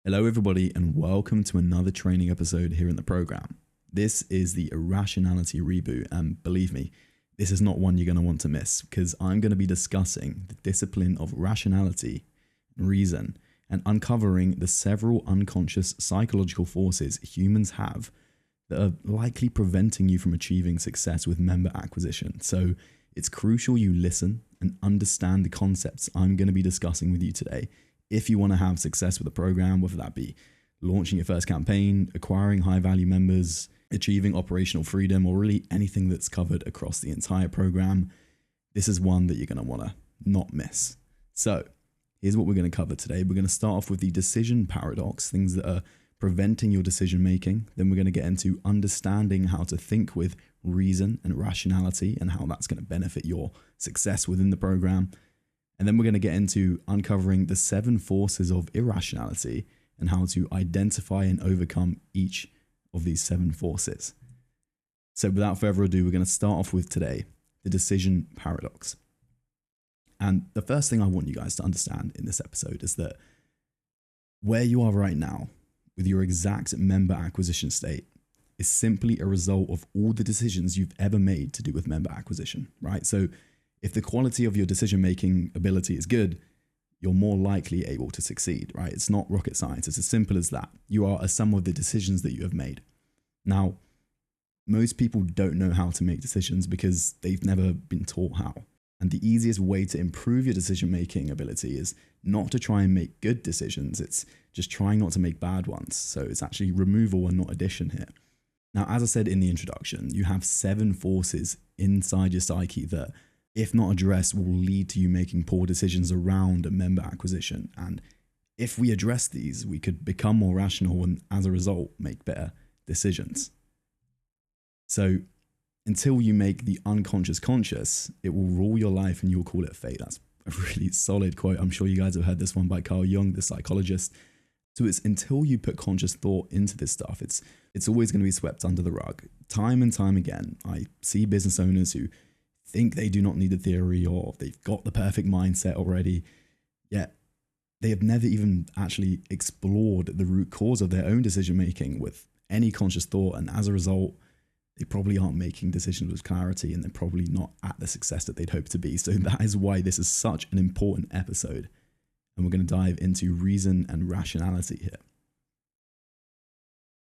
Hello, everybody, and welcome to another training episode here in the program. This is the Irrationality Reboot, and believe me, this is not one you're going to want to miss because I'm going to be discussing the discipline of rationality and reason and uncovering the several unconscious psychological forces humans have that are likely preventing you from achieving success with member acquisition. So it's crucial you listen and understand the concepts I'm going to be discussing with you today if you want to have success with the program, whether that be launching your first campaign, acquiring high-value members, achieving operational freedom, or really anything that's covered across the entire program. This is one that you're going to want to not miss. So here's what we're going to cover today. We're going to start off with the decision paradox, things that are preventing your decision making. Then we're going to get into understanding how to think with reason and rationality and how that's going to benefit your success within the program. And then we're going to get into uncovering the 7 forces of irrationality and how to identify and overcome each of these 7 forces. So without further ado, we're going to start off with today, the decision paradox. And the first thing I want you guys to understand in this episode is that where you are right now with your exact member acquisition state is simply a result of all the decisions you've ever made to do with member acquisition, right? So if the quality of your decision-making ability is good, you're more likely able to succeed, right? It's not rocket science. It's as simple as that. You are a sum of the decisions that you have made. Now, most people don't know how to make decisions because they've never been taught how. And the easiest way to improve your decision-making ability is not to try and make good decisions. It's just trying not to make bad ones. So it's actually removal and not addition here. Now, as I said in the introduction, you have 7 forces inside your psyche that, if not addressed, will lead to you making poor decisions around a member acquisition. And if we address these, we could become more rational and as a result, make better decisions. So until you make the unconscious conscious, it will rule your life and you'll call it fate. That's a really solid quote. I'm sure you guys have heard this one by Carl Jung, the psychologist. So it's until you put conscious thought into this stuff, it's always going to be swept under the rug. Time and time again, I see business owners who think they do not need a theory or they've got the perfect mindset already, yet they have never even actually explored the root cause of their own decision making with any conscious thought, and as a result they probably aren't making decisions with clarity and they're probably not at the success that they'd hope to be. So that is why this is such an important episode, and we're going to dive into reason and rationality here.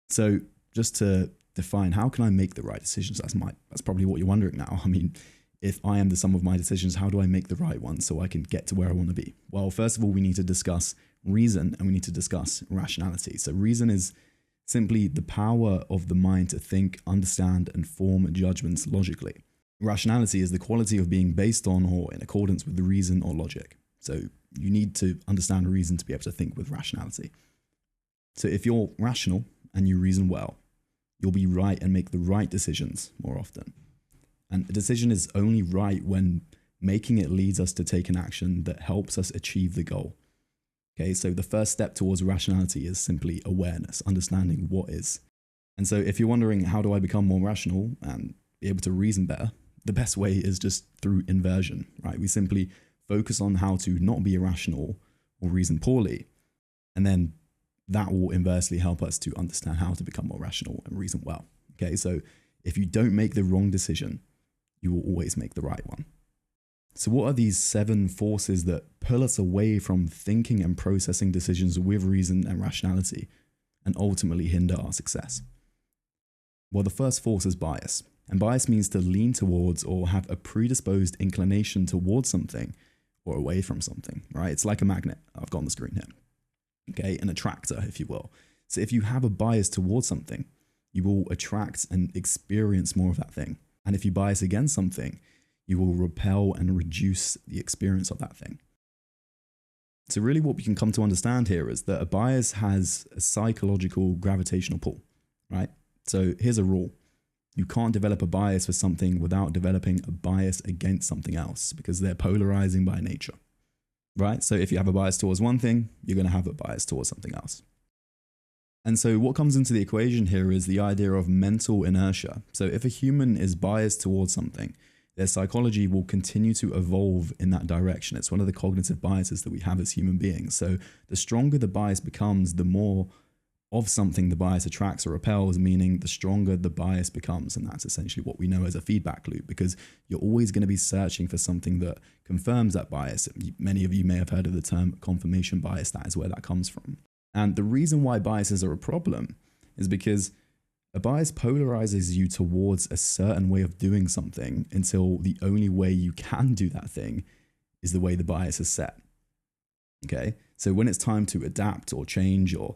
So just to define, how can I make the right decisions? That's probably what you're wondering now. I mean, if I am the sum of my decisions, how do I make the right one so I can get to where I want to be? Well, first of all, we need to discuss reason and we need to discuss rationality. So reason is simply the power of the mind to think, understand, and form judgments logically. Rationality is the quality of being based on or in accordance with the reason or logic. So you need to understand reason to be able to think with rationality. So if you're rational and you reason well, you'll be right and make the right decisions more often. And a decision is only right when making it leads us to take an action that helps us achieve the goal. Okay, so the first step towards rationality is simply awareness, understanding what is. And so if you're wondering, how do I become more rational and be able to reason better? The best way is just through inversion, right? We simply focus on how to not be irrational or reason poorly. And then that will inversely help us to understand how to become more rational and reason well. Okay, so if you don't make the wrong decision, you will always make the right one. So what are these 7 forces that pull us away from thinking and processing decisions with reason and rationality and ultimately hinder our success? Well, the first force is bias. And bias means to lean towards or have a predisposed inclination towards something or away from something, right? It's like a magnet. I've got on the screen here. Okay, an attractor, if you will. So if you have a bias towards something, you will attract and experience more of that thing. And if you bias against something, you will repel and reduce the experience of that thing. So really what we can come to understand here is that a bias has a psychological gravitational pull, right? So here's a rule. You can't develop a bias for something without developing a bias against something else because they're polarizing by nature, right? So if you have a bias towards one thing, you're going to have a bias towards something else. And so what comes into the equation here is the idea of mental inertia. So if a human is biased towards something, their psychology will continue to evolve in that direction. It's one of the cognitive biases that we have as human beings. So the stronger the bias becomes, the more of something the bias attracts or repels, meaning the stronger the bias becomes. And that's essentially what we know as a feedback loop, because you're always going to be searching for something that confirms that bias. Many of you may have heard of the term confirmation bias. That is where that comes from. And the reason why biases are a problem is because a bias polarizes you towards a certain way of doing something until the only way you can do that thing is the way the bias is set. Okay? So when it's time to adapt or change or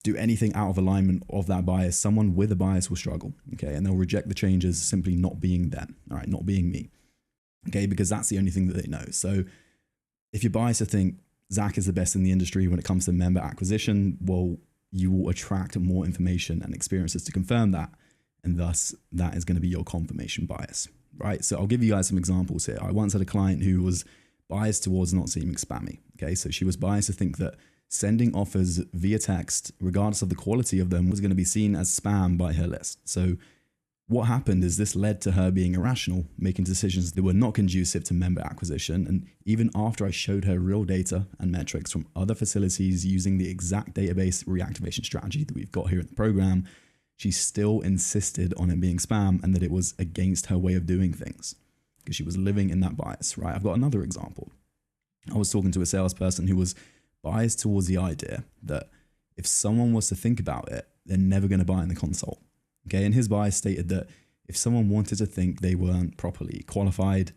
do anything out of alignment of that bias, someone with a bias will struggle, okay? And they'll reject the changes simply not being them, all right? Not being me, okay? Because that's the only thing that they know. So if you're biased to think Zach is the best in the industry when it comes to member acquisition, well, you will attract more information and experiences to confirm that. And thus that is going to be your confirmation bias, right? So I'll give you guys some examples here. I once had a client who was biased towards not seeming spammy, okay? So she was biased to think that sending offers via text, regardless of the quality of them, was going to be seen as spam by her list. So what happened is this led to her being irrational, making decisions that were not conducive to member acquisition. And even after I showed her real data and metrics from other facilities using the exact database reactivation strategy that we've got here in the program, she still insisted on it being spam and that it was against her way of doing things because she was living in that bias, right? I've got another example. I was talking to a salesperson who was biased towards the idea that if someone was to think about it, they're never going to buy in the consult. Okay, and his bias stated that if someone wanted to think they weren't properly qualified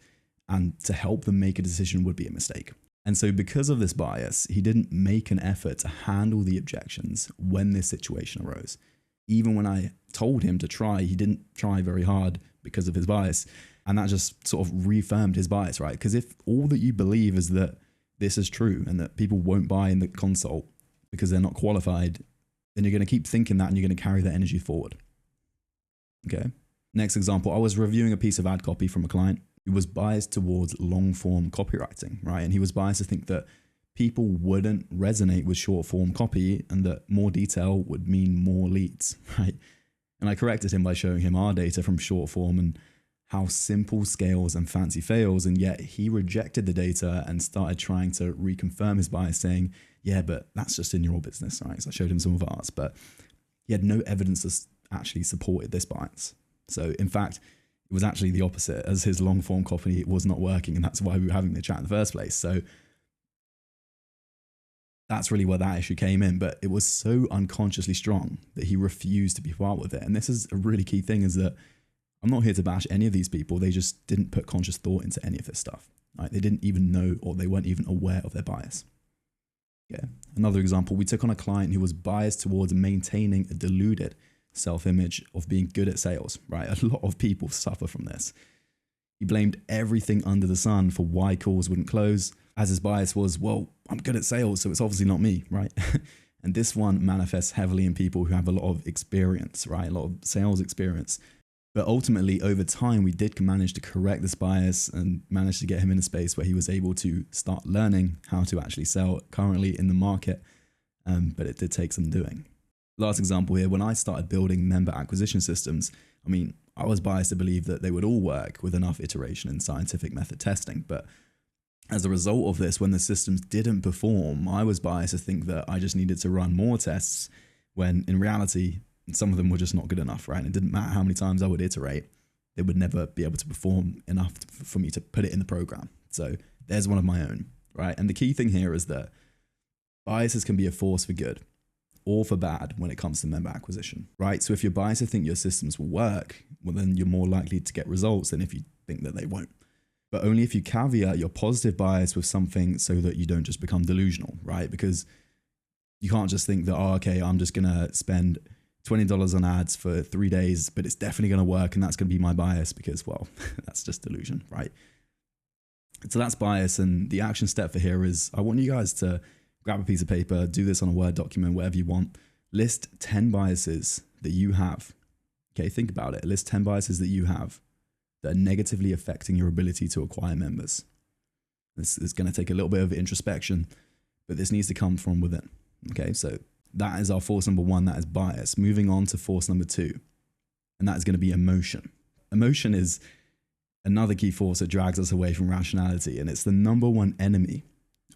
and to help them make a decision would be a mistake. And so because of this bias, he didn't make an effort to handle the objections when this situation arose. Even when I told him to try, he didn't try very hard because of his bias. And that just sort of reaffirmed his bias, right? Because if all that you believe is that this is true and that people won't buy in the consult because they're not qualified, then you're going to keep thinking that and you're going to carry that energy forward. Okay. Next example, I was reviewing a piece of ad copy from a client who was biased towards long form copywriting, right? And he was biased to think that people wouldn't resonate with short form copy and that more detail would mean more leads, right? And I corrected him by showing him our data from short form and how simple scales and fancy fails. And yet he rejected the data and started trying to reconfirm his bias, saying, yeah, but that's just in your business, right? So I showed him some of ours, but he had no evidence that actually supported this bias. So in fact, it was actually the opposite, as his long form copy was not working. And that's why we were having the chat in the first place. So that's really where that issue came in. But it was so unconsciously strong that he refused to be part with it. And this is a really key thing, is that I'm not here to bash any of these people. They just didn't put conscious thought into any of this stuff. Right? They didn't even know, or they weren't even aware of their bias. Yeah. Another example, we took on a client who was biased towards maintaining a deluded self-image of being good at sales, right? A lot of people suffer from this. He blamed everything under the sun for why calls wouldn't close, as his bias was, well, I'm good at sales, so it's obviously not me, right? And this one manifests heavily in people who have a lot of experience, right? A lot of sales experience. But ultimately, over time, we did manage to correct this bias and manage to get him in a space where he was able to start learning how to actually sell currently in the market. But it did take some doing. Last example here, when I started building member acquisition systems, I mean, I was biased to believe that they would all work with enough iteration and scientific method testing. But as a result of this, when the systems didn't perform, I was biased to think that I just needed to run more tests, when in reality, some of them were just not good enough, right? And it didn't matter how many times I would iterate, they would never be able to perform enough for me to put it in the program. So there's one of my own, right? And the key thing here is that biases can be a force for good or for bad when it comes to member acquisition, right? So if you're biased to think your systems will work, well, then you're more likely to get results than if you think that they won't. But only if you caveat your positive bias with something so that you don't just become delusional, right? Because you can't just think that, oh, okay, I'm just going to spend $20 on ads for 3 days, but it's definitely going to work and that's going to be my bias, because, well, that's just delusion, right? So that's bias. And the action step for here is, I want you guys to grab a piece of paper, do this on a Word document, whatever you want. List 10 biases that you have. Okay, think about it. List 10 biases that you have that are negatively affecting your ability to acquire members. This is going to take a little bit of introspection, but this needs to come from within. Okay, so that is our force number one. That is bias. Moving on to force number two, and that is going to be emotion. Emotion is another key force that drags us away from rationality, and it's the number one enemy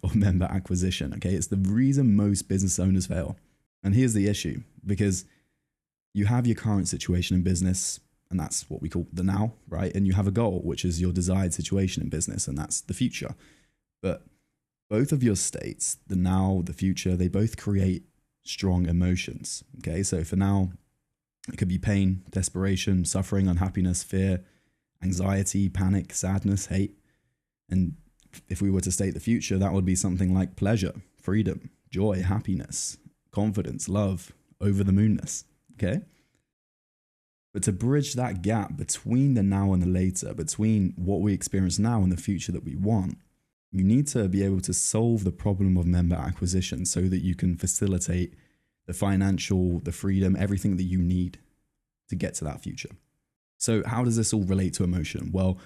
of member acquisition. Okay, it's the reason most business owners fail. And here's the issue, because you have your current situation in business, and that's what we call the now, right? And you have a goal, which is your desired situation in business, and that's the future. But both of your states, the now, the future, they both create strong emotions. Okay, so for now, it could be pain, desperation, suffering, unhappiness, fear, anxiety, panic, sadness, hate. And if we were to state the future, that would be something like pleasure, freedom, joy, happiness, confidence, love, over the moonness. Okay? But to bridge that gap between the now and the later, between what we experience now and the future that we want, you need to be able to solve the problem of member acquisition so that you can facilitate the financial, the freedom, everything that you need to get to that future. So how does this all relate to emotion? Well,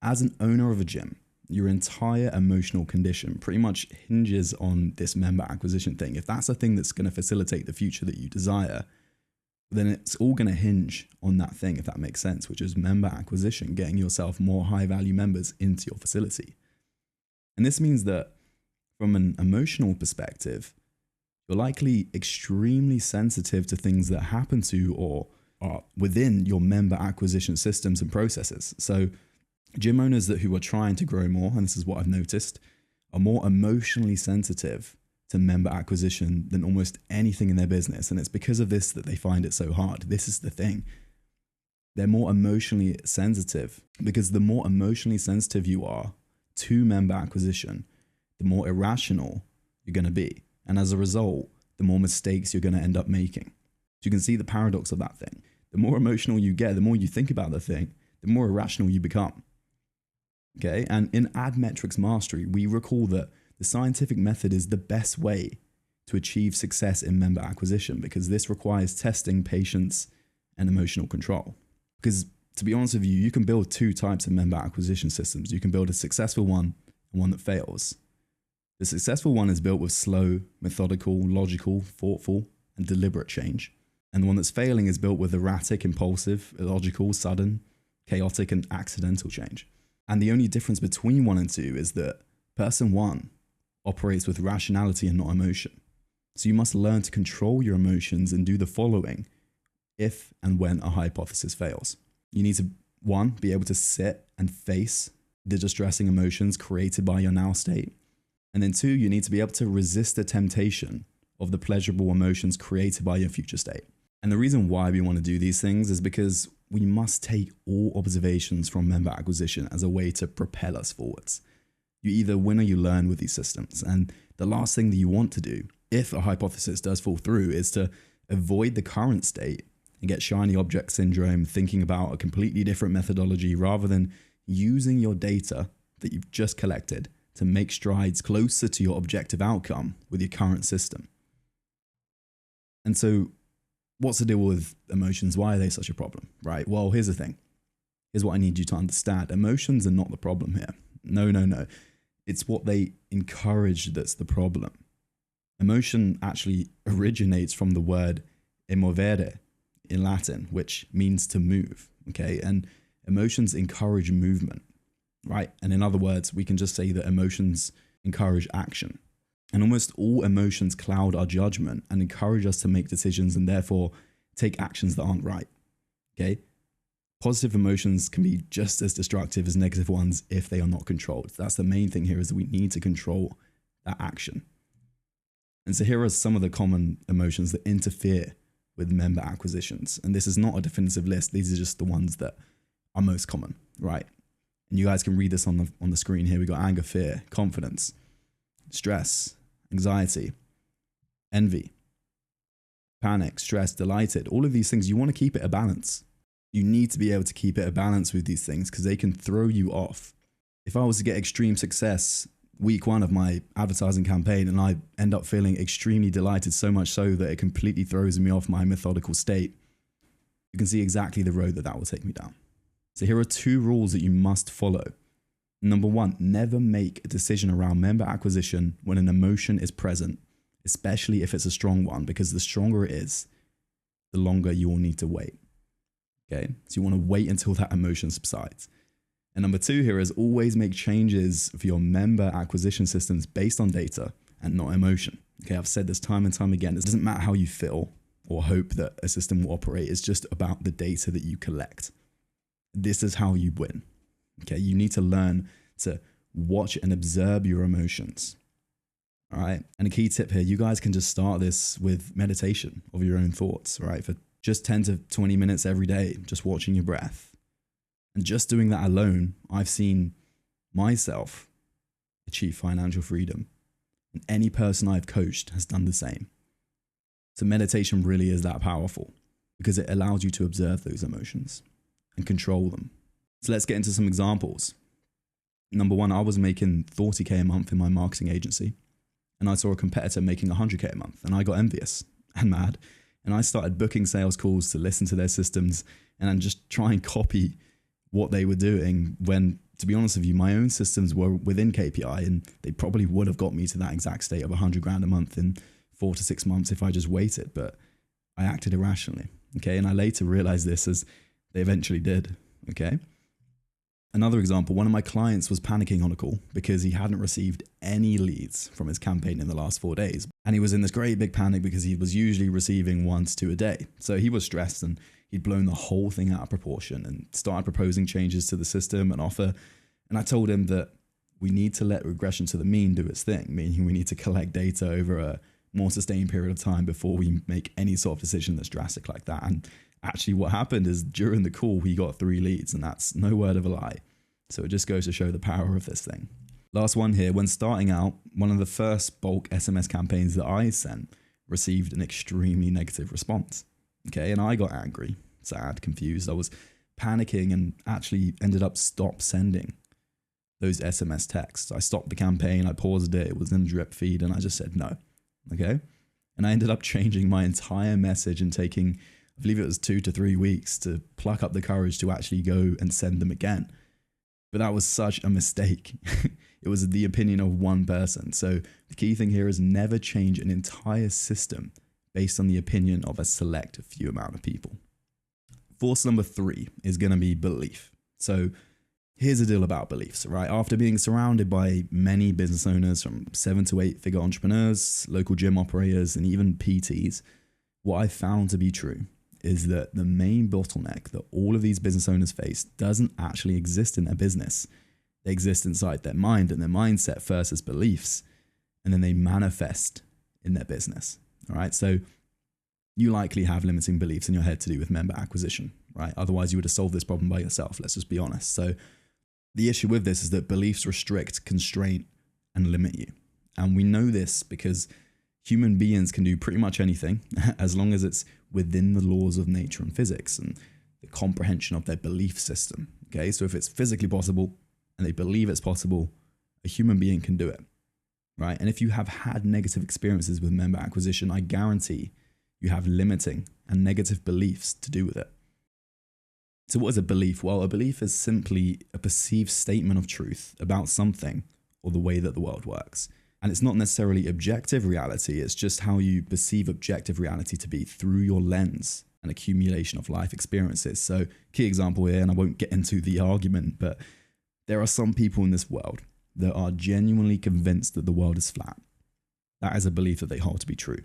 as an owner of a gym, your entire emotional condition pretty much hinges on this member acquisition thing. If that's a thing that's going to facilitate the future that you desire, then it's all going to hinge on that thing, if that makes sense, which is member acquisition, getting yourself more high value members into your facility. And this means that from an emotional perspective, you're likely extremely sensitive to things that happen to or are within your member acquisition systems and processes. So gym owners who are trying to grow more, and this is what I've noticed, are more emotionally sensitive to member acquisition than almost anything in their business. And it's because of this that they find it so hard. This is the thing. They're more emotionally sensitive because the more emotionally sensitive you are to member acquisition, the more irrational you're going to be. And as a result, the more mistakes you're going to end up making. So you can see the paradox of that thing. The more emotional you get, the more you think about the thing, the more irrational you become. Okay, and in Admetrics Mastery, we recall that the scientific method is the best way to achieve success in member acquisition because this requires testing, patience, and emotional control. Because to be honest with you, you can build two types of member acquisition systems. You can build a successful one and one that fails. The successful one is built with slow, methodical, logical, thoughtful, and deliberate change. And the one that's failing is built with erratic, impulsive, illogical, sudden, chaotic, and accidental change. And the only difference between 1 and 2 is that person 1 operates with rationality and not emotion. So you must learn to control your emotions and do the following if and when a hypothesis fails. You need to, 1, be able to sit and face the distressing emotions created by your now state. And then 2, you need to be able to resist the temptation of the pleasurable emotions created by your future state. And the reason why we want to do these things is because we must take all observations from member acquisition as a way to propel us forwards. You either win or you learn with these systems. And the last thing that you want to do, if a hypothesis does fall through, is to avoid the current state and get shiny object syndrome, thinking about a completely different methodology rather than using your data that you've just collected to make strides closer to your objective outcome with your current system. And so what's the deal with emotions? Why are they such a problem, right? Well, here's the thing. Here's what I need you to understand. Emotions are not the problem here. No. It's what they encourage that's the problem. Emotion actually originates from the word emovere in Latin, which means to move, okay? And emotions encourage movement, right? And in other words, we can just say that emotions encourage action. And almost all emotions cloud our judgment and encourage us to make decisions and therefore take actions that aren't right, okay? Positive emotions can be just as destructive as negative ones if they are not controlled. That's the main thing here, is that we need to control that action. And so here are some of the common emotions that interfere with member acquisitions. And this is not a definitive list. These are just the ones that are most common, right? And you guys can read this on the screen here. We got anger, fear, confidence, stress, anxiety, envy, panic, stress, delighted. All of these things, you want to keep it a balance. You need to be able to keep it a balance with these things because they can throw you off. If I was to get extreme success week 1 of my advertising campaign and I end up feeling extremely delighted, so much so that it completely throws me off my methodical state, you can see exactly the road that will take me down. So here are 2 rules that you must follow. Number 1, never make a decision around member acquisition when an emotion is present, especially if it's a strong one, because the stronger it is, the longer you will need to wait. Okay, so you want to wait until that emotion subsides. And number two here is always make changes for your member acquisition systems based on data and not emotion. Okay, I've said this time and time again. It doesn't matter how you feel or hope that a system will operate. It's just about the data that you collect. This is how you win. Okay, you need to learn to watch and observe your emotions. All right. And a key tip here, you guys can just start this with meditation of your own thoughts, right? For just 10 to 20 minutes every day, just watching your breath. And just doing that alone, I've seen myself achieve financial freedom. And any person I've coached has done the same. So meditation really is that powerful because it allows you to observe those emotions and control them. So let's get into some examples. Number one, I was making 40K a month in my marketing agency. And I saw a competitor making 100K a month, and I got envious and mad. And I started booking sales calls to listen to their systems and just try and copy what they were doing when, to be honest with you, my own systems were within KPI and they probably would have got me to that exact state of 100 grand a month in 4 to 6 months if I just waited, but I acted irrationally. Okay. And I later realized this as they eventually did. Okay. Another example, one of my clients was panicking on a call because he hadn't received any leads from his campaign in the last 4 days. And he was in this great big panic because he was usually receiving 1 to 2 a day. So he was stressed and he'd blown the whole thing out of proportion and started proposing changes to the system and offer. And I told him that we need to let regression to the mean do its thing, meaning we need to collect data over a more sustained period of time before we make any sort of decision that's drastic like that. And actually what happened is during the call, he got 3 leads, and that's no word of a lie. So it just goes to show the power of this thing. Last one here, when starting out, one of the first bulk SMS campaigns that I sent received an extremely negative response. Okay, and I got angry, sad, confused. I was panicking and actually ended up stop sending those SMS texts. I stopped the campaign, I paused it, it was in a drip feed, and I just said no. Okay, and I ended up changing my entire message and taking, I believe it was 2 to 3 weeks to pluck up the courage to actually go and send them again. But that was such a mistake. It was the opinion of one person. So the key thing here is never change an entire system based on the opinion of a select few amount of people. Force number 3 is going to be belief. So here's the deal about beliefs, right? After being surrounded by many business owners from 7 to 8 figure entrepreneurs, local gym operators, and even PTs, what I found to be true is that the main bottleneck that all of these business owners face doesn't actually exist in their business. They exist inside their mind, and their mindset first as beliefs, and then they manifest in their business. All right. So you likely have limiting beliefs in your head to do with member acquisition, right? Otherwise you would have solved this problem by yourself. Let's just be honest. So the issue with this is that beliefs restrict, constrain, and limit you. And we know this because human beings can do pretty much anything as long as it's within the laws of nature and physics and the comprehension of their belief system. Okay, so if it's physically possible and they believe it's possible, a human being can do it, right? And if you have had negative experiences with member acquisition, I guarantee you have limiting and negative beliefs to do with it. So what is a belief? Well, a belief is simply a perceived statement of truth about something or the way that the world works. And it's not necessarily objective reality, it's just how you perceive objective reality to be through your lens and accumulation of life experiences. So key example here, and I won't get into the argument, but there are some people in this world that are genuinely convinced that the world is flat. That is a belief that they hold to be true.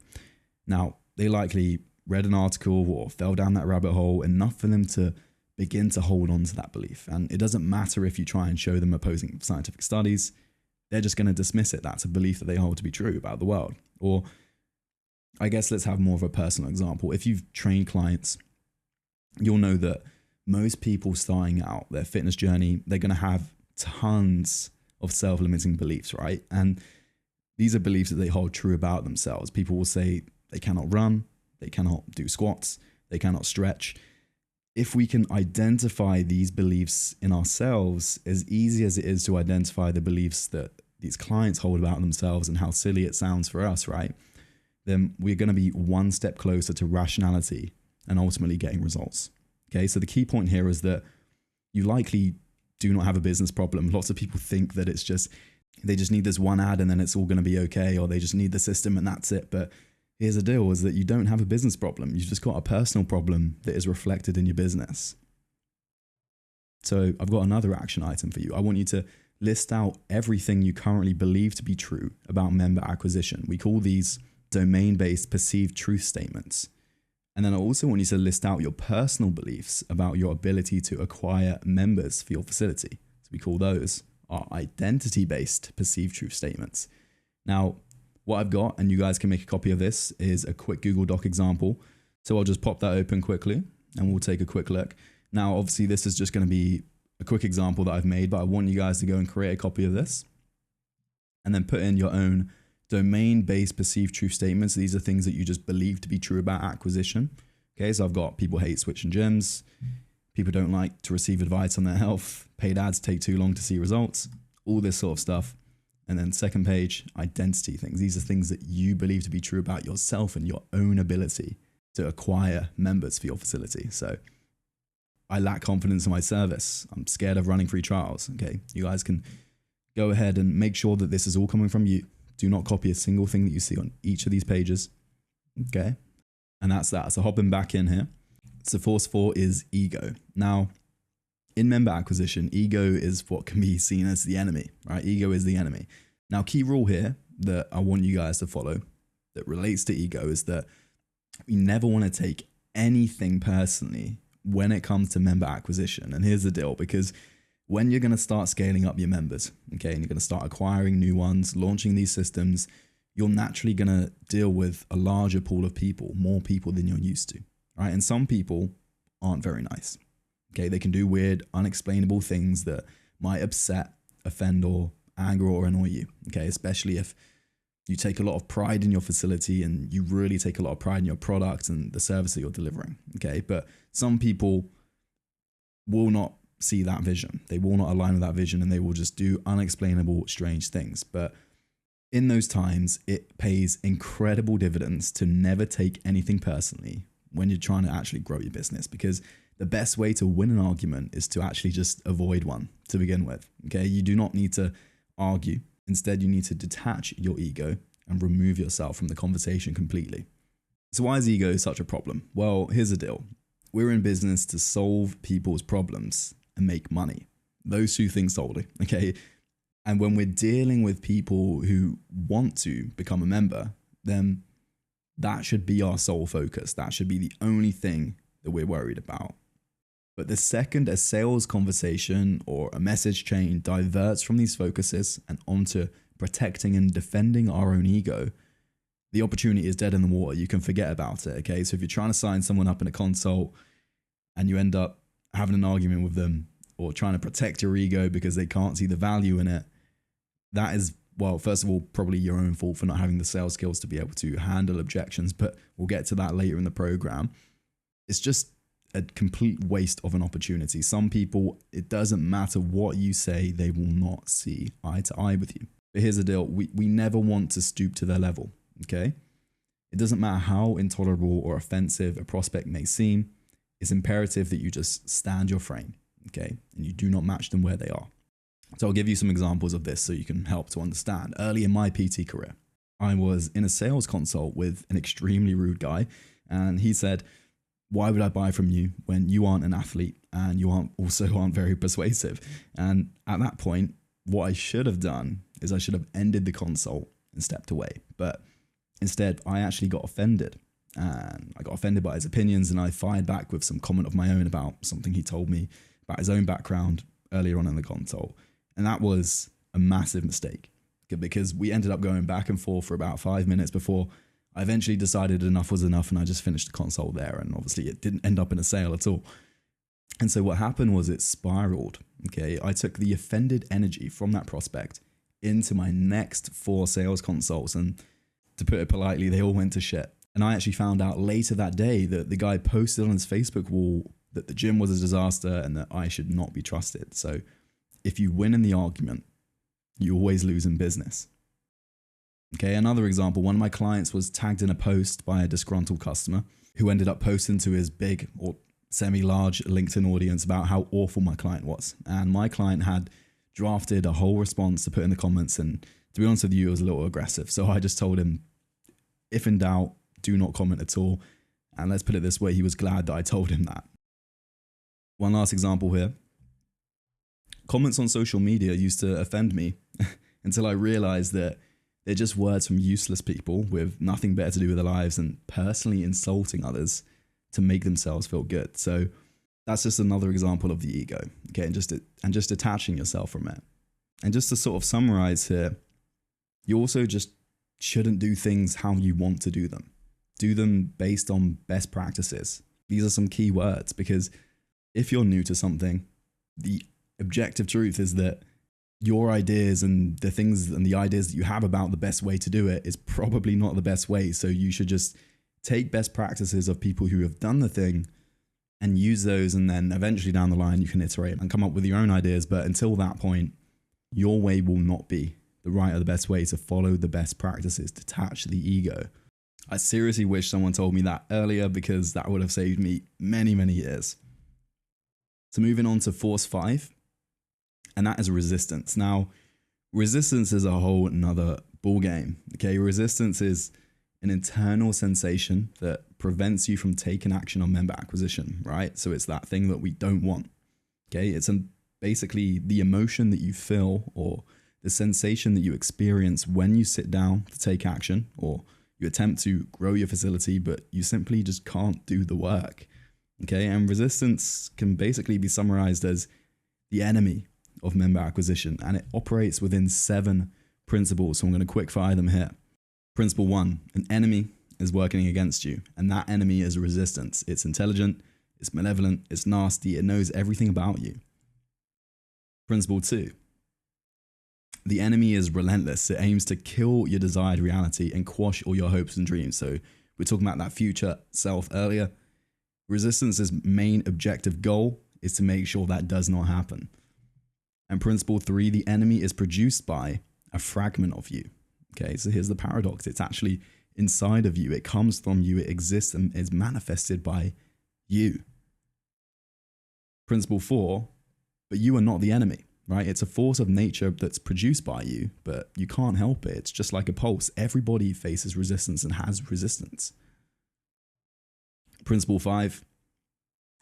Now, they likely read an article or fell down that rabbit hole enough for them to begin to hold on to that belief. And it doesn't matter if you try and show them opposing scientific studies, they're just going to dismiss it. That's a belief that they hold to be true about the world. Or I guess let's have more of a personal example. If you've trained clients, you'll know that most people starting out their fitness journey, they're going to have tons of self-limiting beliefs, right? And these are beliefs that they hold true about themselves. People will say they cannot run, they cannot do squats, they cannot stretch. If we can identify these beliefs in ourselves, as easy as it is to identify the beliefs that these clients hold about themselves and how silly it sounds for us, right? Then we're going to be one step closer to rationality and ultimately getting results. Okay, so the key point here is that you likely do not have a business problem. Lots of people think that it's just, they just need this one ad and then it's all going to be okay, or they just need the system and that's it. But here's the deal, is that you don't have a business problem. You've just got a personal problem that is reflected in your business. So I've got another action item for you. I want you to list out everything you currently believe to be true about member acquisition. We call these domain-based perceived truth statements. And then I also want you to list out your personal beliefs about your ability to acquire members for your facility. So we call those our identity-based perceived truth statements. Now, what I've got, and you guys can make a copy of this, is a quick Google Doc example. So I'll just pop that open quickly and we'll take a quick look. Now, obviously this is just going to be a quick example that I've made, but I want you guys to go and create a copy of this and then put in your own domain-based perceived truth statements. These are things that you just believe to be true about acquisition. Okay, so I've got people hate switching gyms, people don't like to receive advice on their health, paid ads take too long to see results, all this sort of stuff. And then second page, identity things. These are things that you believe to be true about yourself and your own ability to acquire members for your facility. So I lack confidence in my service. I'm scared of running free trials. Okay, you guys can go ahead and make sure that this is all coming from you. Do not copy a single thing that you see on each of these pages. Okay, and that's that. So hopping back in here. So force 4 is ego. Now, in member acquisition, ego is what can be seen as the enemy, right? Ego is the enemy. Now, key rule here that I want you guys to follow that relates to ego is that we never want to take anything personally when it comes to member acquisition. And here's the deal, because when you're going to start scaling up your members, okay, and you're going to start acquiring new ones, launching these systems, you're naturally going to deal with a larger pool of people, more people than you're used to, right? And some people aren't very nice. Okay, they can do weird, unexplainable things that might upset, offend, or anger or annoy you. Okay, especially if you take a lot of pride in your facility and you really take a lot of pride in your product and the service that you're delivering. Okay, but some people will not see that vision. They will not align with that vision and they will just do unexplainable, strange things. But in those times, it pays incredible dividends to never take anything personally when you're trying to actually grow your business, because the best way to win an argument is to actually just avoid one to begin with. Okay, you do not need to argue. Instead, you need to detach your ego and remove yourself from the conversation completely. So why is ego such a problem? Well, here's the deal. We're in business to solve people's problems and make money. Those two things solely, okay? And when we're dealing with people who want to become a member, then that should be our sole focus. That should be the only thing that we're worried about. But the second a sales conversation or a message chain diverts from these focuses and onto protecting and defending our own ego, the opportunity is dead in the water. You can forget about it, okay? So if you're trying to sign someone up in a consult and you end up having an argument with them or trying to protect your ego because they can't see the value in it, that is, well, first of all, probably your own fault for not having the sales skills to be able to handle objections, but we'll get to that later in the program. It's just a complete waste of an opportunity. Some people, it doesn't matter what you say, they will not see eye to eye with you. But here's the deal. We never want to stoop to their level, okay? It doesn't matter how intolerable or offensive a prospect may seem. It's imperative that you just stand your frame, okay? And you do not match them where they are. So I'll give you some examples of this so you can help to understand. Early in my PT career, I was in a sales consult with an extremely rude guy, and he said, "Why would I buy from you when you aren't an athlete and you aren't very persuasive?" And at that point, what I should have done is I should have ended the consult and stepped away. But instead, I actually got offended. And I got offended by his opinions, and I fired back with some comment of my own about something he told me about his own background earlier on in the consult. And that was a massive mistake, because we ended up going back and forth for about 5 minutes before I eventually decided enough was enough, and I just finished the consult there. And obviously it didn't end up in a sale at all. And so what happened was it spiraled. Okay, I took the offended energy from that prospect into my next 4 sales consults, and to put it politely, they all went to shit. And I actually found out later that day that the guy posted on his Facebook wall that the gym was a disaster and that I should not be trusted. So if you win in the argument, you always lose in business. Okay, another example, one of my clients was tagged in a post by a disgruntled customer who ended up posting to his big or semi-large LinkedIn audience about how awful my client was. And my client had drafted a whole response to put in the comments, and to be honest with you, it was a little aggressive. So I just told him, if in doubt, do not comment at all. And let's put it this way, he was glad that I told him that. One last example here. Comments on social media used to offend me until I realized that they're just words from useless people with nothing better to do with their lives than personally insulting others to make themselves feel good. So that's just another example of the ego, okay? And just detaching yourself from it. And just to sort of summarize here, you also just shouldn't do things how you want to do them. Do them based on best practices. These are some key words, because if you're new to something, the objective truth is that your ideas and the things and the ideas that you have about the best way to do it is probably not the best way. So you should just take best practices of people who have done the thing and use those, and then eventually down the line you can iterate and come up with your own ideas. But until that point, your way will not be the right or the best way to follow the best practices. Detach the ego. I seriously wish someone told me that earlier, because that would have saved me many, many years. So moving on to force 5, and that is resistance. Now, resistance is a whole nother ball game. Okay, resistance is an internal sensation that prevents you from taking action on member acquisition, right? So it's that thing that we don't want. Okay, it's basically the emotion that you feel, or the sensation that you experience when you sit down to take action, or you attempt to grow your facility, but you simply just can't do the work. Okay, and resistance can basically be summarized as the enemy of member acquisition, and it operates within 7 principles. So I'm going to quick fire them here. Principle 1, an enemy is working against you, and that enemy is resistance. It's intelligent, it's malevolent, it's nasty, it knows everything about you. Principle 2, the enemy is relentless. It aims to kill your desired reality and quash all your hopes and dreams. So we're talking about that future self earlier. Resistance's main objective goal is to make sure that does not happen. And principle 3, the enemy is produced by a fragment of you. Okay, so here's the paradox. It's actually inside of you. It comes from you. It exists and is manifested by you. Principle 4, but you are not the enemy, right? It's a force of nature that's produced by you, but you can't help it. It's just like a pulse. Everybody faces resistance and has resistance. Principle 5,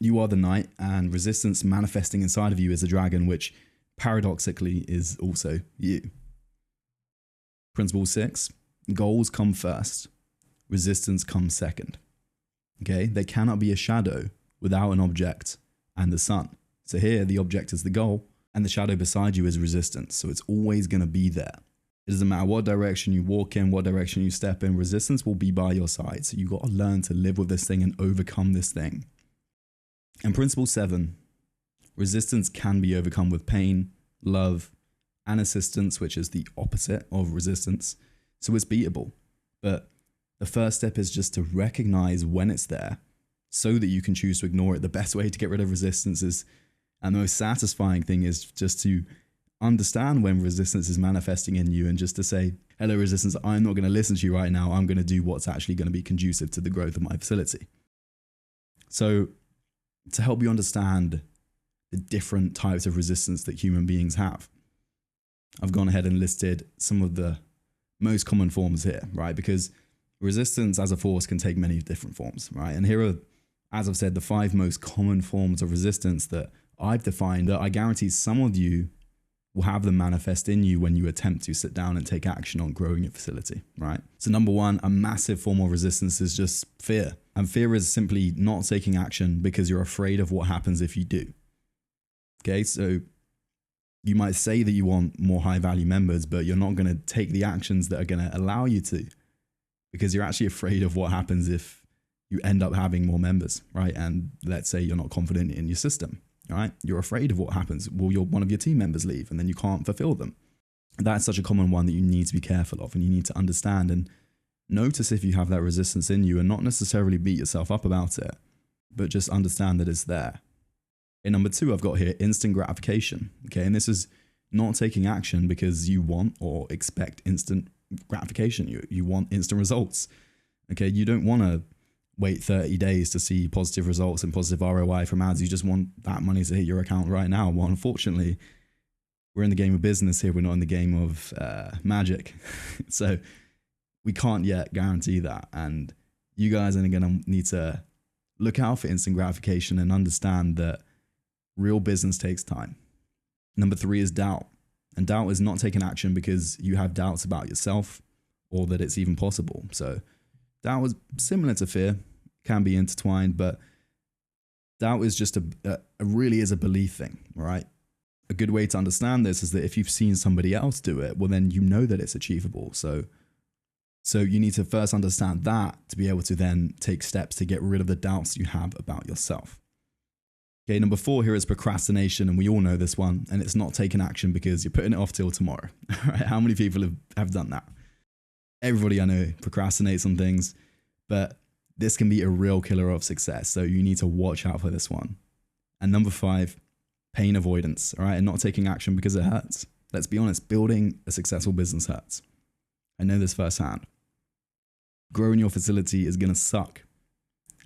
you are the knight, and resistance manifesting inside of you is a dragon, which paradoxically is also you. Principle 6, goals come first, resistance comes second. Okay, there cannot be a shadow without an object and the sun. So here the object is the goal, and the shadow beside you is resistance. So it's always going to be there. It doesn't matter what direction you walk in, what direction you step in, resistance will be by your side. So you've got to learn to live with this thing and overcome this thing. And principle 7, resistance can be overcome with pain, love, and assistance, which is the opposite of resistance. So it's beatable. But the first step is just to recognize when it's there so that you can choose to ignore it. The best way to get rid of resistance is, and the most satisfying thing is just to understand when resistance is manifesting in you, and just to say, hello, resistance, I'm not going to listen to you right now. I'm going to do what's actually going to be conducive to the growth of my facility. So to help you understand the different types of resistance that human beings have, I've gone ahead and listed some of the most common forms here, right? Because resistance as a force can take many different forms, right? And here are, as I've said, the 5 most common forms of resistance that I've defined, that I guarantee some of you will have them manifest in you when you attempt to sit down and take action on growing your facility, right? So number 1, a massive form of resistance is just fear. And fear is simply not taking action because you're afraid of what happens if you do. Okay, so you might say that you want more high value members, but you're not going to take the actions that are going to allow you to, because you're actually afraid of what happens if you end up having more members, right? And let's say you're not confident in your system, right? You're afraid of what happens. Will one of your team members leave and then you can't fulfill them? That's such a common one that you need to be careful of, and you need to understand and notice if you have that resistance in you, and not necessarily beat yourself up about it, but just understand that it's there. In number 2, I've got here instant gratification. Okay, and this is not taking action because you want or expect instant gratification. You want instant results. Okay, you don't want to wait 30 days to see positive results and positive ROI from ads. You just want that money to hit your account right now. Well, unfortunately, we're in the game of business here. We're not in the game of magic. So we can't yet guarantee that. And you guys are going to need to look out for instant gratification and understand that real business takes time. Number 3 is doubt. And doubt is not taking action because you have doubts about yourself or that it's even possible. So doubt is similar to fear, can be intertwined, but doubt is just really is a belief thing, right? A good way to understand this is that if you've seen somebody else do it, well, then you know that it's achievable. So you need to first understand that to be able to then take steps to get rid of the doubts you have about yourself. Okay, number 4 here is procrastination, and we all know this one, and it's not taking action because you're putting it off till tomorrow. Right? How many people have done that? Everybody I know procrastinates on things, but this can be a real killer of success. So you need to watch out for this one. And number 5, pain avoidance, all right? And not taking action because it hurts. Let's be honest, building a successful business hurts. I know this firsthand. Growing your facility is going to suck,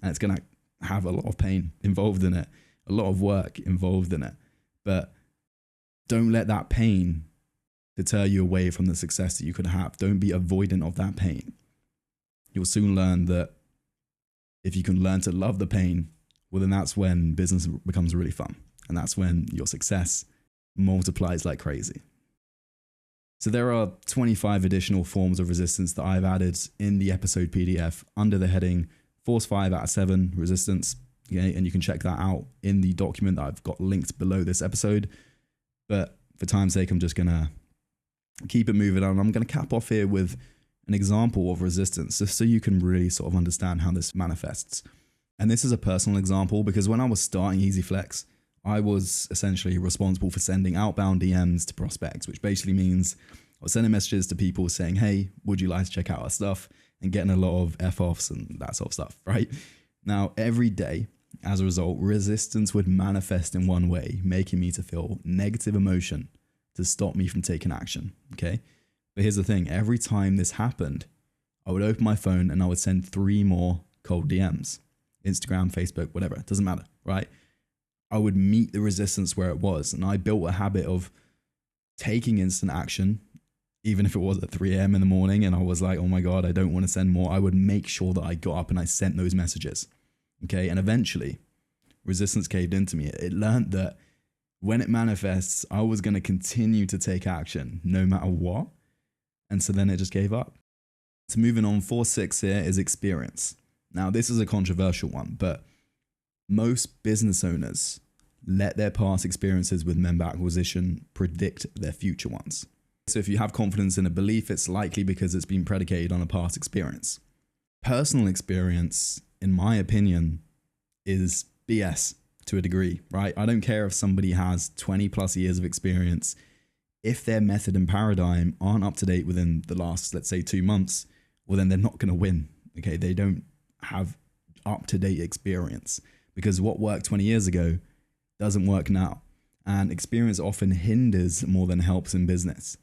and it's going to have a lot of pain involved in it, a lot of work involved in it. But don't let that pain deter you away from the success that you could have. Don't be avoidant of that pain. You'll soon learn that if you can learn to love the pain, well, then that's when business becomes really fun. And that's when your success multiplies like crazy. So there are 25 additional forms of resistance that I've added in the episode PDF under the heading Force 5 out of 7 resistance. Okay, and you can check that out in the document that I've got linked below this episode. But for time's sake, I'm just going to keep it moving on. I'm going to cap off here with an example of resistance, just so you can really sort of understand how this manifests. And this is a personal example because when I was starting EasyFlex, I was essentially responsible for sending outbound DMs to prospects, which basically means I was sending messages to people saying, hey, would you like to check out our stuff? And getting a lot of F-offs and that sort of stuff, right? Now, every day, as a result, resistance would manifest in one way, making me to feel negative emotion to stop me from taking action, okay? But here's the thing, every time this happened, I would open my phone and I would send 3 more cold DMs. Instagram, Facebook, whatever, it doesn't matter, right? I would meet the resistance where it was. And I built a habit of taking instant action, even if it was at 3 a.m. in the morning and I was like, oh my God, I don't want to send more. I would make sure that I got up and I sent those messages. Okay. And eventually resistance caved into me. It learned that when it manifests, I was going to continue to take action no matter what. And so then it just gave up. So moving on, 4-6 here is experience. Now, this is a controversial one, but most business owners let their past experiences with member acquisition predict their future ones. So if you have confidence in a belief, it's likely because it's been predicated on a past experience. Personal experience, in my opinion, is BS to a degree, right? I don't care if somebody has 20 plus years of experience. If their method and paradigm aren't up to date within the last, let's say 2 months, well, then they're not going to win. Okay. They don't have up to date experience because what worked 20 years ago doesn't work now. And experience often hinders more than helps in business.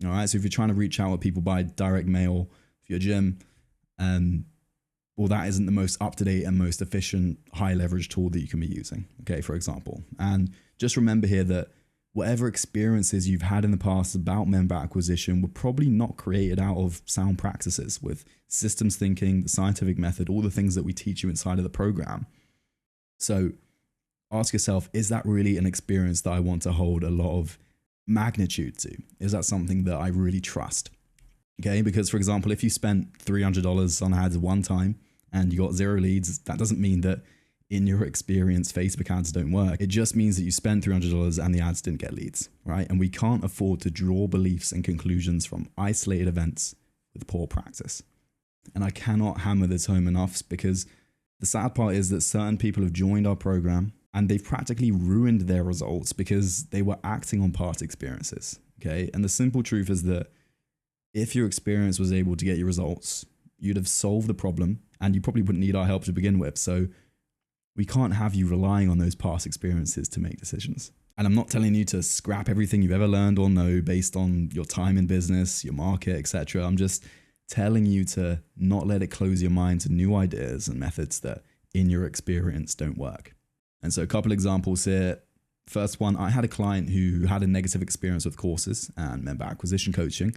All right. So if you're trying to reach out with people by direct mail for your gym, well, that isn't the most up-to-date and most efficient high leverage tool that you can be using. Okay. For example, and just remember here that whatever experiences you've had in the past about member acquisition were probably not created out of sound practices with systems thinking, the scientific method, all the things that we teach you inside of the program. So ask yourself, is that really an experience that I want to hold a lot of magnitude to? Is that something that I really trust? Okay, because for example, if you spent $300 on ads one time and you got 0 leads, that doesn't mean that in your experience, Facebook ads don't work. It just means that you spent $300 and the ads didn't get leads, right? And we can't afford to draw beliefs and conclusions from isolated events with poor practice. And I cannot hammer this home enough because the sad part is that certain people have joined our program and they've practically ruined their results because they were acting on past experiences, okay? And the simple truth is that if your experience was able to get you results, you'd have solved the problem and you probably wouldn't need our help to begin with. So we can't have you relying on those past experiences to make decisions. And I'm not telling you to scrap everything you've ever learned or know based on your time in business, your market, etc. I'm just telling you to not let it close your mind to new ideas and methods that in your experience don't work. And so a couple examples here. First one, I had a client who had a negative experience with courses and member acquisition coaching.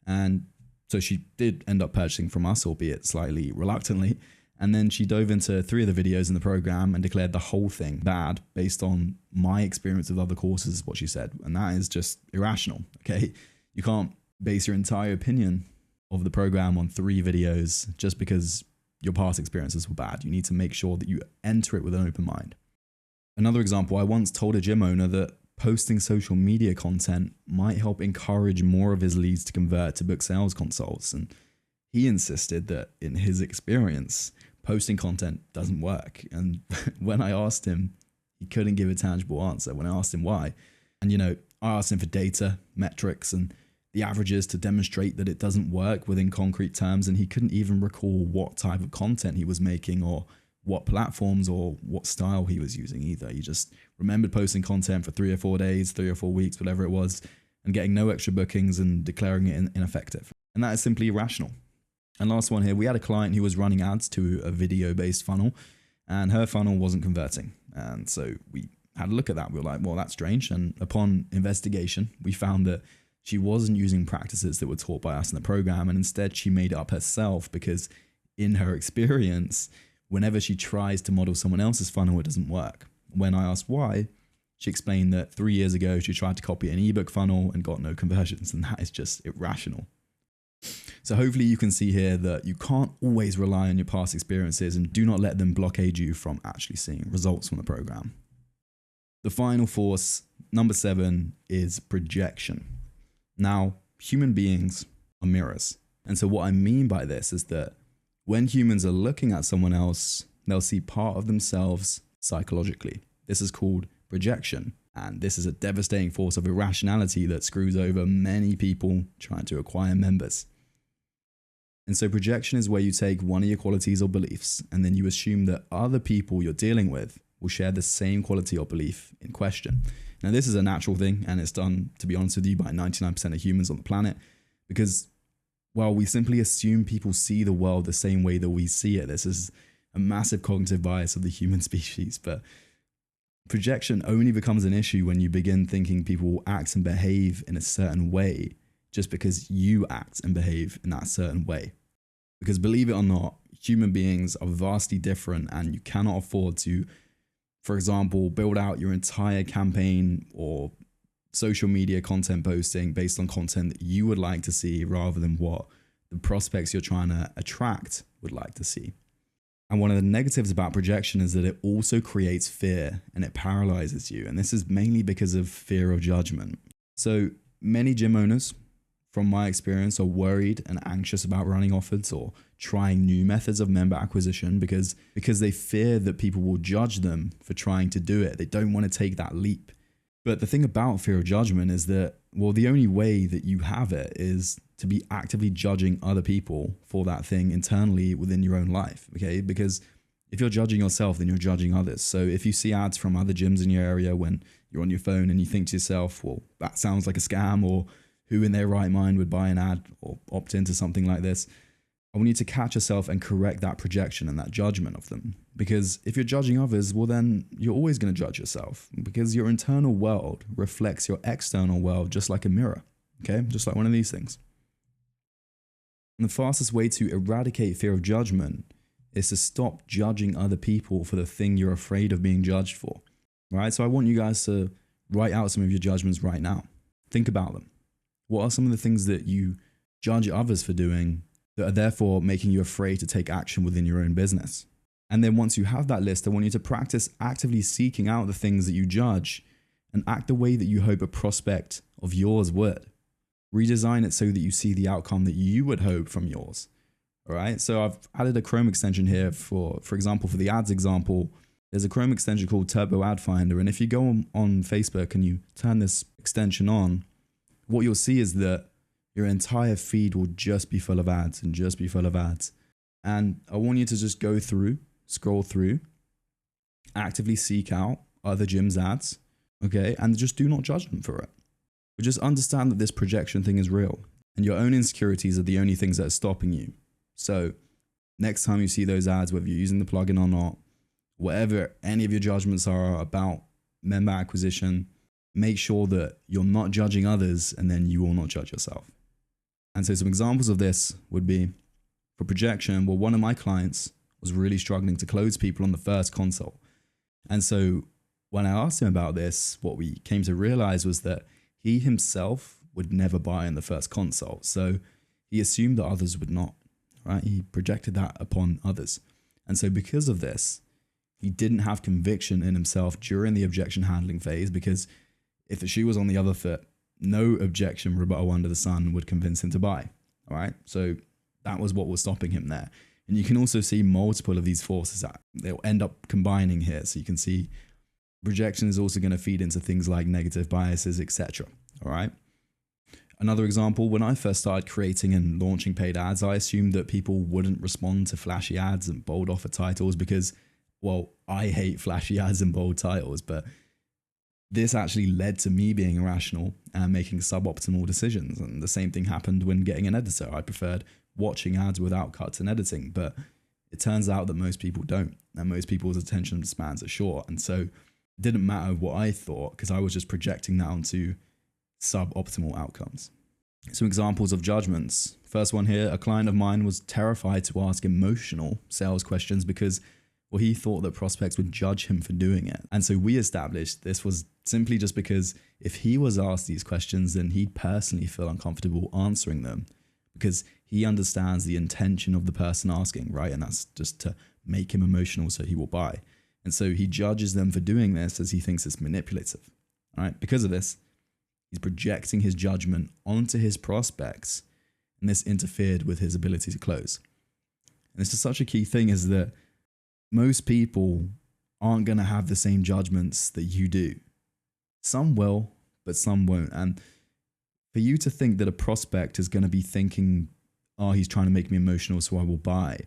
And so she did end up purchasing from us, albeit slightly reluctantly. And then she dove into 3 of the videos in the program and declared the whole thing bad based on my experience with other courses, is what she said. And that is just irrational, okay? You can't base your entire opinion of the program on 3 videos just because your past experiences were bad. You need to make sure that you enter it with an open mind. Another example, I once told a gym owner that posting social media content might help encourage more of his leads to convert to book sales consults. And he insisted that in his experience, posting content doesn't work. And when I asked him, he couldn't give a tangible answer when I asked him why. And, I asked him for data, metrics, and the averages to demonstrate that it doesn't work within concrete terms. And he couldn't even recall what type of content he was making or what platforms or what style he was using either. He just remembered posting content for 3 or 4 days, 3 or 4 weeks, whatever it was, and getting no extra bookings and declaring it ineffective. And that is simply irrational. And last one here, we had a client who was running ads to a video-based funnel, and her funnel wasn't converting. And so we had a look at that. We were like, well, that's strange. And upon investigation, we found that she wasn't using practices that were taught by us in the program, and instead she made it up herself because in her experience, whenever she tries to model someone else's funnel, it doesn't work. When I asked why, she explained that 3 years ago, she tried to copy an ebook funnel and got no conversions, and that is just irrational. So hopefully you can see here that you can't always rely on your past experiences, and do not let them blockade you from actually seeing results from the program. The final force, number 7, is projection. Now, human beings are mirrors. And so what I mean by this is that when humans are looking at someone else, they'll see part of themselves psychologically. This is called projection. And this is a devastating force of irrationality that screws over many people trying to acquire members. And so projection is where you take one of your qualities or beliefs, and then you assume that other people you're dealing with will share the same quality or belief in question. Now, this is a natural thing, and it's done, to be honest with you, by 99% of humans on the planet, because, well, we simply assume people see the world the same way that we see it. This is a massive cognitive bias of the human species, but projection only becomes an issue when you begin thinking people will act and behave in a certain way just because you act and behave in that certain way. Because believe it or not, human beings are vastly different, and you cannot afford to, for example, build out your entire campaign or social media content posting based on content that you would like to see rather than what the prospects you're trying to attract would like to see. And one of the negatives about projection is that it also creates fear and it paralyzes you. And this is mainly because of fear of judgment. So many gym owners, from my experience, are worried and anxious about running offers or trying new methods of member acquisition because they fear that people will judge them for trying to do it. They don't want to take that leap. But the thing about fear of judgment is that, well, the only way that you have it is to be actively judging other people for that thing internally within your own life, okay? Because if you're judging yourself, then you're judging others. So if you see ads from other gyms in your area when you're on your phone and you think to yourself, well, that sounds like a scam, or who in their right mind would buy an ad or opt into something like this, I want you to catch yourself and correct that projection and that judgment of them. Because if you're judging others, well, then you're always going to judge yourself, because your internal world reflects your external world just like a mirror, okay? Just like one of these things. And the fastest way to eradicate fear of judgment is to stop judging other people for the thing you're afraid of being judged for, right? So I want you guys to write out some of your judgments right now. Think about them. What are some of the things that you judge others for doing that are therefore making you afraid to take action within your own business? And then once you have that list, I want you to practice actively seeking out the things that you judge and act the way that you hope a prospect of yours would. Redesign it so that you see the outcome that you would hope from yours. All right. So I've added a Chrome extension here for example, for the ads example, there's a Chrome extension called Turbo Ad Finder. And if you go on Facebook and you turn this extension on, what you'll see is that your entire feed will just be full of ads and just be full of ads. And I want you to just go through, scroll through, actively seek out other gyms' ads, okay? And just do not judge them for it. But just understand that this projection thing is real, and your own insecurities are the only things that are stopping you. So next time you see those ads, whether you're using the plugin or not, whatever any of your judgments are about member acquisition, make sure that you're not judging others, and then you will not judge yourself. And so some examples of this would be for projection. Well, one of my clients was really struggling to close people on the first consult. And so when I asked him about this, what we came to realize was that he himself would never buy in the first consult. So he assumed that others would not, right? He projected that upon others. And so because of this, he didn't have conviction in himself during the objection handling phase, because if the shoe was on the other foot, no objection rebuttal under the sun would convince him to buy. All right. So that was what was stopping him there. And you can also see multiple of these forces that they'll end up combining here. So you can see projection is also going to feed into things like negative biases, etc. All right. Another example, when I first started creating and launching paid ads, I assumed that people wouldn't respond to flashy ads and bold offer titles because, well, I hate flashy ads and bold titles, but this actually led to me being irrational and making suboptimal decisions. And the same thing happened when getting an editor. I preferred watching ads without cuts and editing, but it turns out that most people don't, and most people's attention spans are short. And so it didn't matter what I thought, because I was just projecting that onto suboptimal outcomes. Some examples of judgments. First one here, a client of mine was terrified to ask emotional sales questions because, well, he thought that prospects would judge him for doing it. And so we established this was simply just because if he was asked these questions, then he'd personally feel uncomfortable answering them, because he understands the intention of the person asking, right? And that's just to make him emotional so he will buy. And so he judges them for doing this as he thinks it's manipulative, right? Because of this, he's projecting his judgment onto his prospects, and this interfered with his ability to close. And this is such a key thing, is that most people aren't going to have the same judgments that you do. Some will, but some won't. And for you to think that a prospect is going to be thinking, oh, he's trying to make me emotional, so I will buy,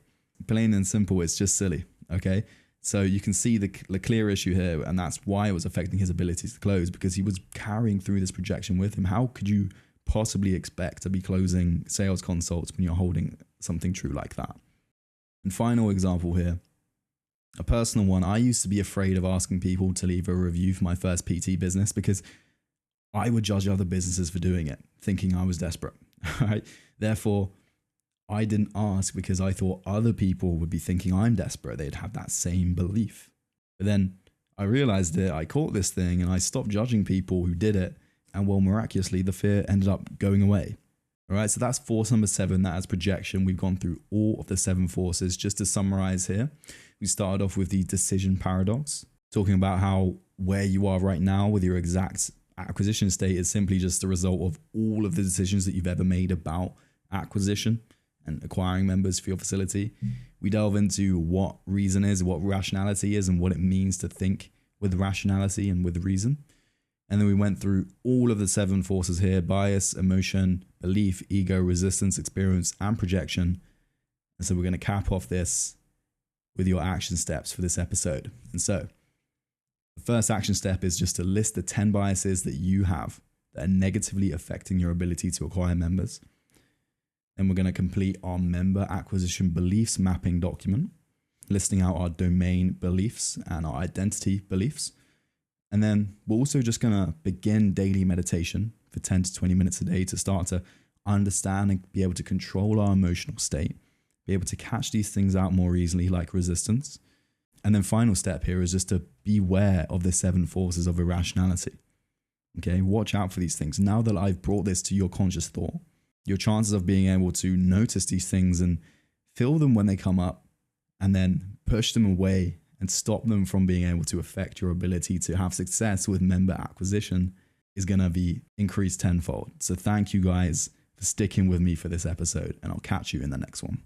plain and simple, it's just silly, okay? So you can see the clear issue here, and that's why it was affecting his ability to close, because he was carrying through this projection with him. How could you possibly expect to be closing sales consults when you're holding something true like that? And final example here, a personal one. I used to be afraid of asking people to leave a review for my first PT business because I would judge other businesses for doing it, thinking I was desperate, right? Therefore, I didn't ask because I thought other people would be thinking I'm desperate. They'd have that same belief. But then I realized that I caught this thing and I stopped judging people who did it. And well, miraculously, the fear ended up going away. All right, so that's force number 7. That is projection. We've gone through all of the 7 forces. Just to summarize here, we started off with the decision paradox, talking about how where you are right now with your exact acquisition state is simply just the result of all of the decisions that you've ever made about acquisition and acquiring members for your facility. We delve into what reason is, what rationality is, and what it means to think with rationality and with reason. And then we went through all of the 7 forces here: bias, emotion, belief, ego, resistance, experience, and projection. And so we're going to cap off this with your action steps for this episode. And so the first action step is just to list the 10 biases that you have that are negatively affecting your ability to acquire members. Then we're going to complete our member acquisition beliefs mapping document, listing out our domain beliefs and our identity beliefs. And then we're also just going to begin daily meditation for 10 to 20 minutes a day to start to understand and be able to control our emotional state, be able to catch these things out more easily, like resistance. And then final step here is just to beware of the 7 forces of irrationality. Okay, watch out for these things. Now that I've brought this to your conscious thought, your chances of being able to notice these things and feel them when they come up and then push them away and stop them from being able to affect your ability to have success with member acquisition is going to be increased tenfold. So thank you guys for sticking with me for this episode, and I'll catch you in the next one.